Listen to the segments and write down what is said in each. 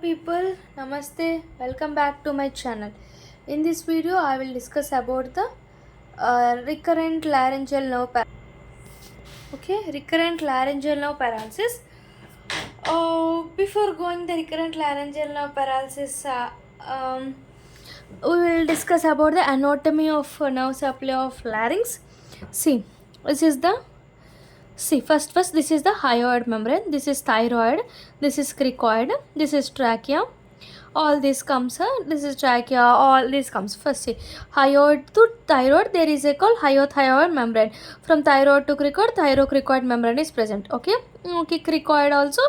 People, namaste, welcome back to my channel. In this video I will discuss about the recurrent laryngeal nerve recurrent laryngeal nerve paralysis. Before going the recurrent laryngeal nerve paralysis, we will discuss about the anatomy of nerve supply of larynx. See, this is the first this is the hyoid membrane, this is thyroid, this is cricoid, this is trachea. All this comes, this is trachea, all this comes. First see, hyoid to thyroid there is a called hyothyroid membrane. From thyroid to cricoid, thyrocricoid membrane is present. Okay, cricoid also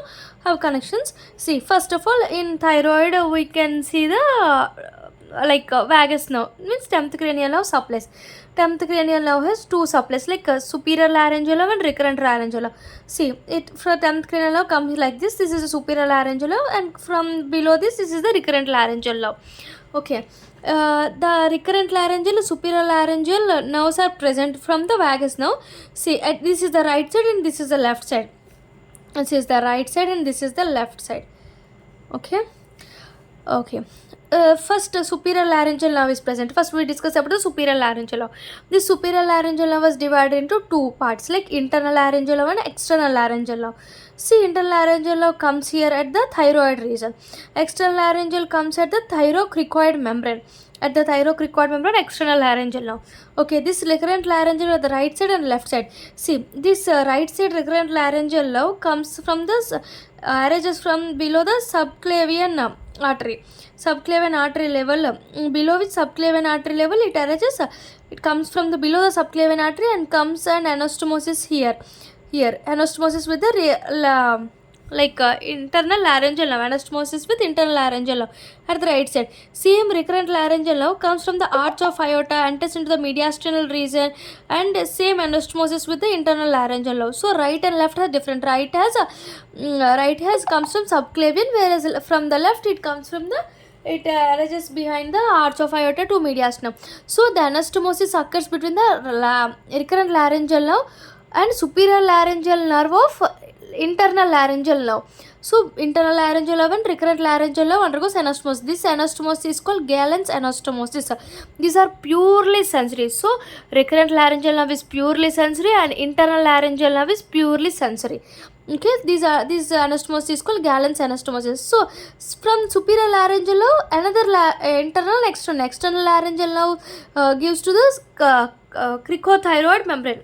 have connections. See, first of all, in thyroid we can see the vagus nerve, means 10th cranial nerve supplies. 10th cranial nerve has two supplies, like superior laryngeal nerve and recurrent laryngeal nerve. See, it from 10th cranial nerve comes like this. This is a superior laryngeal nerve, and from below this is the recurrent laryngeal nerve. Okay, the recurrent laryngeal, superior laryngeal nerves are present from the vagus nerve. See, this is the right side and this is the left side. This is the right side and this is the left side. Okay. First, superior laryngeal nerve is present. First, we discuss about the superior laryngeal nerve. This superior laryngeal nerve was divided into two parts, like internal laryngeal nerve and external laryngeal nerve. See, internal laryngeal nerve comes here at the thyroid region. External laryngeal comes at the thyrocricoid membrane. At the thyrocricoid membrane, external laryngeal nerve. Okay, this recurrent laryngeal at the right side and left side. See, this right side recurrent laryngeal nerve comes from this arises from below the subclavian artery. Subclavian artery level, below which subclavian artery level it arises, it comes from the below the subclavian artery and comes an anastomosis here anastomosis with the internal laryngeal nerve, anastomosis with internal laryngeal nerve at the right side. Same recurrent laryngeal nerve comes from the arch of aorta, enters into the mediastinal region, and same anastomosis with the internal laryngeal nerve. So right and left are different. Right has comes from subclavian, whereas from the left it comes from the arises behind the arch of aorta to mediastinum. So the anastomosis occurs between the recurrent laryngeal nerve and superior laryngeal nerve of internal laryngeal nerve. So internal laryngeal nerve and recurrent laryngeal nerve undergoes anastomosis. This anastomosis is called Gallen's anastomosis. These are purely sensory. So recurrent laryngeal nerve is purely sensory and internal laryngeal nerve is purely sensory. Okay, this anastomosis is called Gallen's anastomosis. So from superior laryngeal nerve, another internal external laryngeal nerve gives to the cricothyroid membrane.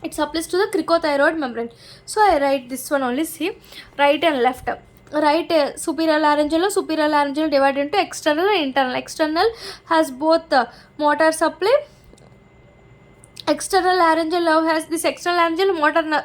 It supplies to the cricothyroid membrane. So I write this one only. See, right and left. Right, superior laryngeal divided into external and internal. External has both the motor supply. External laryngeal nerve has this external laryngeal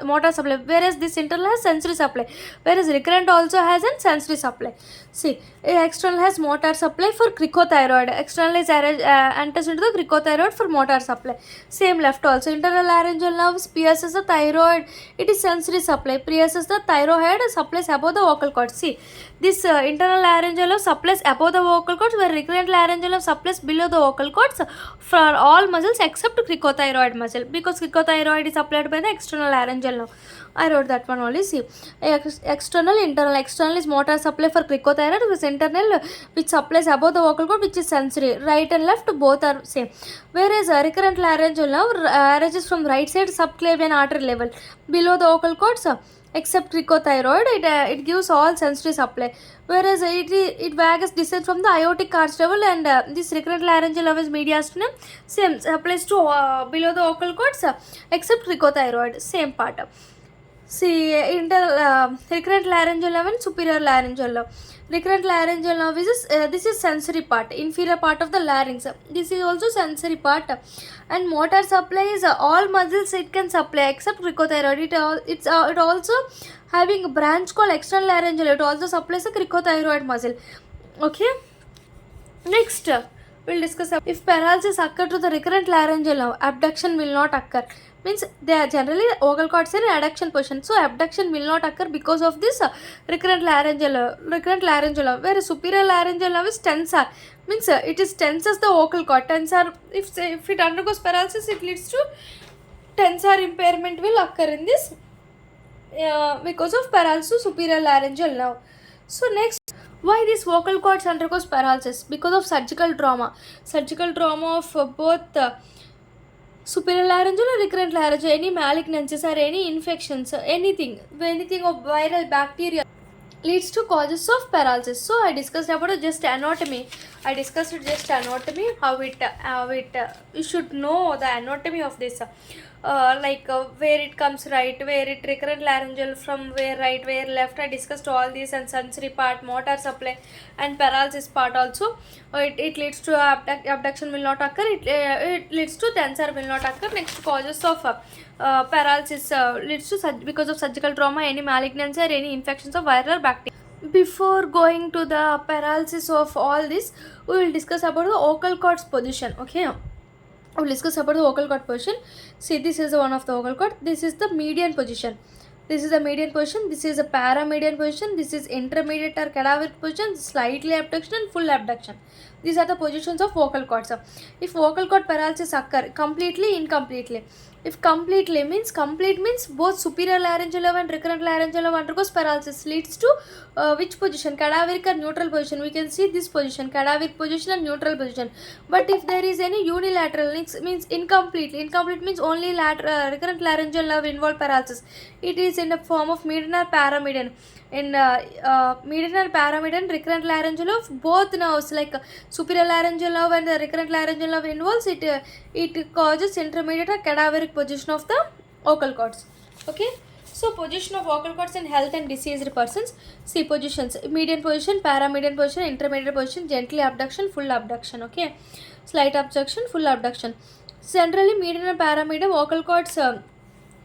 motor supply, whereas this internal has sensory supply, whereas recurrent also has a sensory supply. See, external has motor supply for cricothyroid. External is enters into the cricothyroid for motor supply. Same left also. Internal laryngeal nerve pierces the thyroid. It is sensory supply. Pierces the thyroid, supplies above the vocal cord. See, this internal laryngeal nerve supplies above the vocal cords, where recurrent laryngeal nerve supplies below the vocal cords for all muscles except cricothyroid muscle, because cricothyroid is supplied by the external laryngeal nerve. I wrote that one only. See, external, internal. External is motor supply for cricothyroid, which internal which supplies above the vocal cord, which is sensory. Right and left both are same. Whereas recurrent laryngeal nerve arises from right side subclavian artery level, below the vocal cords. Except cricothyroid, it gives all sensory supply, whereas it vagus descends from the aortic arch level, and this recurrent laryngeal nerve is mediastinum, same supplies to below the vocal cords, except cricothyroid, same part. See, recurrent laryngeal nerve and superior laryngeal nerve. Recurrent laryngeal nerve is this is sensory part, inferior part of the larynx. This is also sensory part, and motor supply is all muscles it can supply except cricothyroid. It also having a branch called external laryngeal. It also supplies the cricothyroid muscle. Okay. Next, we'll discuss if paralysis occur to the recurrent laryngeal nerve, abduction will not occur. Means they are generally vocal cords in adduction position, so abduction will not occur because of this recurrent laryngeal nerve, whereas superior laryngeal nerve is tensor, means it is tenses the vocal cord. Tensor, if it undergoes paralysis, it leads to tensor impairment will occur in this because of paralysis superior laryngeal nerve. So next Why these vocal cords undergoes paralysis? Because of surgical trauma of both superior laryngeal or recurrent laryngeal, any malignancies or any infections, anything of viral bacteria leads to causes of paralysis. So I discussed about just anatomy. How it you should know the anatomy of this. Where it comes right, where it recurrent laryngeal, from where right, where left. I discussed all these, and sensory part, motor supply, and paralysis part also. It leads to abduction will not occur. It leads to tensor will not occur. Next causes of paralysis leads to because of surgical trauma, any malignancy, or any infections of viral bacteria. Before going to the paralysis of all this, we will discuss about the vocal cords position. Okay, we'll discuss about the vocal cord position. See, this is one of the vocal cord. This is the median position. This is the median position. This is a paramedian position. This is intermediate or cadaveric position, slightly abduction and full abduction. These are the positions of vocal cords. If vocal cord paralysis occur completely, incompletely. If completely means, complete means both superior laryngeal nerve and recurrent laryngeal nerve undergoes paralysis, leads to which position, cadaveric or neutral position. We can see this position, cadaveric position and neutral position. But if there is any unilateral, means incomplete means only recurrent laryngeal nerve involved paralysis. It is in the form of median or paramedian. In median or paramedian, recurrent laryngeal nerve, both nerves like superior laryngeal nerve and the recurrent laryngeal nerve involves it. It causes intermediate or cadaveric position of the vocal cords. Okay. So position of vocal cords in health and diseased persons. See positions: median position, paramedian position, intermediate position, gently abduction, full abduction. Okay, slight abduction, full abduction. Generally, median and paramedian vocal cords.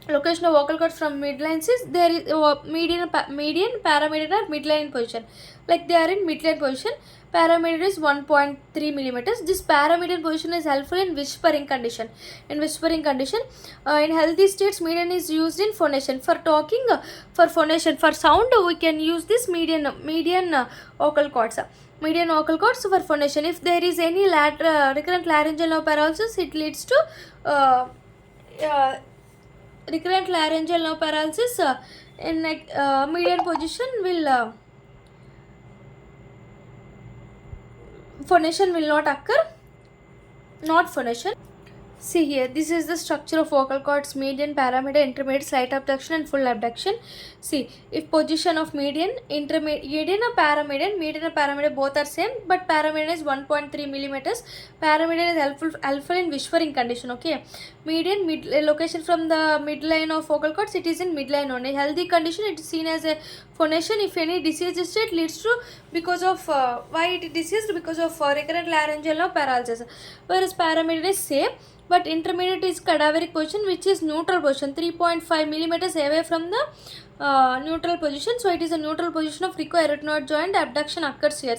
Location of vocal cords from midlines is there is median, paramedian or midline position. Like they are in midline position. Paramedian is 1.3 millimeters. This paramedian position is helpful in whispering condition. In healthy states, median is used in phonation. For talking, for phonation, for sound, we can use this median vocal cords. Median vocal cords for phonation. If there is any recurrent laryngeal nerve paralysis, it leads to recurrent laryngeal nerve paralysis in median position will phonation will not occur. Not phonation. See here, this is the structure of vocal cords: median, paramedian, intermediate, slight abduction and full abduction. See, if position of median, median or paramedian both are same, but paramedian is 1.3 millimeters. Paramedian is helpful in whispering condition. Okay, median location from the midline of vocal cords, it is in midline only. Healthy condition, it is seen as a phonation. If any diseased state leads to, because of why it diseased, because of recurrent laryngeal nerve paralysis. Whereas paramedian is same, but intermediate is cadaveric position, which is neutral position, 3.5 millimeters away from the neutral position. So it is a neutral position of cricoarytenoid joint. Abduction occurs here.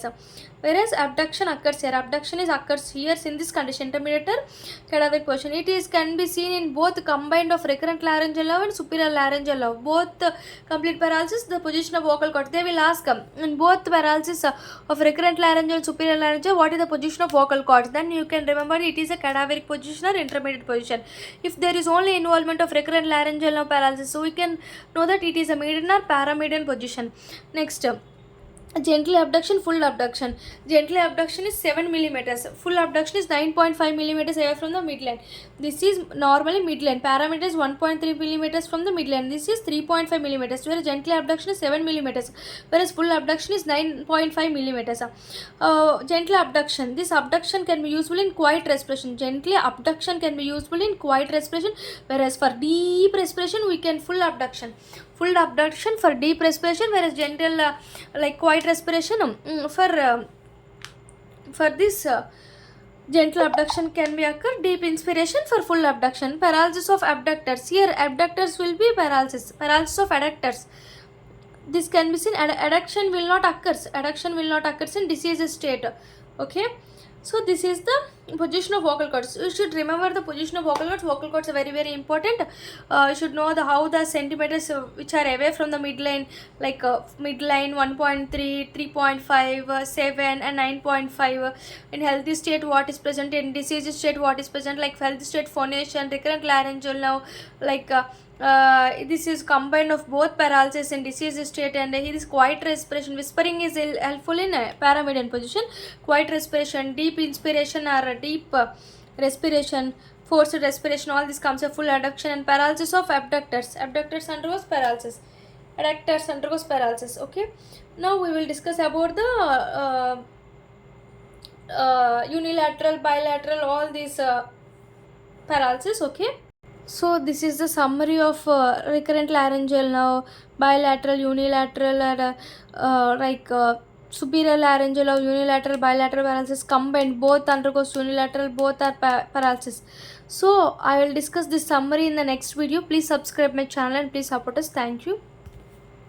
Whereas abduction occurs here. Abduction occurs here in this condition, intermediate cadaveric position. It is can be seen in both combined of recurrent laryngeal nerve and superior laryngeal nerve. Both complete paralysis, the position of vocal cord. They will ask in both paralysis of recurrent laryngeal and superior laryngeal, what is the position of vocal cords? Then you can remember it is a cadaveric position or intermediate position. If there is only involvement of recurrent laryngeal nerve paralysis, so we can know that it is a median or paramedian position. Next, gently abduction, full abduction. Gently abduction is 7 millimeters. Full abduction is 9.5 millimeters away from the midline. This is normally midline. Paramedian is 1.3 millimeters from the midline. This is 3.5 millimeters. Whereas gently abduction is 7 millimeters. Whereas full abduction is 9.5 millimeters. Gently abduction. This abduction can be useful in quiet respiration. Gently abduction can be useful in quiet respiration. Whereas for deep respiration, we can full abduction. Full abduction for deep respiration, whereas gentle like quiet respiration for this gentle abduction can be occur. Deep inspiration for full abduction. Paralysis of abductors. Here abductors will be paralysis. Paralysis of adductors. This can be seen. Adduction will not occur. Adduction will not occur in diseased state. Okay. So this is the position of vocal cords. You should remember the position of vocal cords. Vocal cords are very, very important. You should know how the centimeters which are away from the midline, like midline 1.3, 3.5, 7 and 9.5. In healthy state what is present, in diseased state what is present, like healthy state phonation, recurrent laryngeal nerve, like This is combined of both paralysis and disease state, and here is quiet respiration. Whispering is helpful in paramedian position. Quiet respiration, deep inspiration or deep respiration, forced respiration, all this comes a full adduction, and paralysis of abductors. Abductors undergoes paralysis. Adductors undergoes paralysis. Okay. Now we will discuss about the unilateral, bilateral, all these paralysis. Okay. So this is the summary of recurrent laryngeal now, bilateral, unilateral, and superior laryngeal or unilateral, bilateral paralysis combined. Both undergoes unilateral, both are paralysis. So I will discuss this summary in the next video. Please subscribe my channel and please support us. Thank you.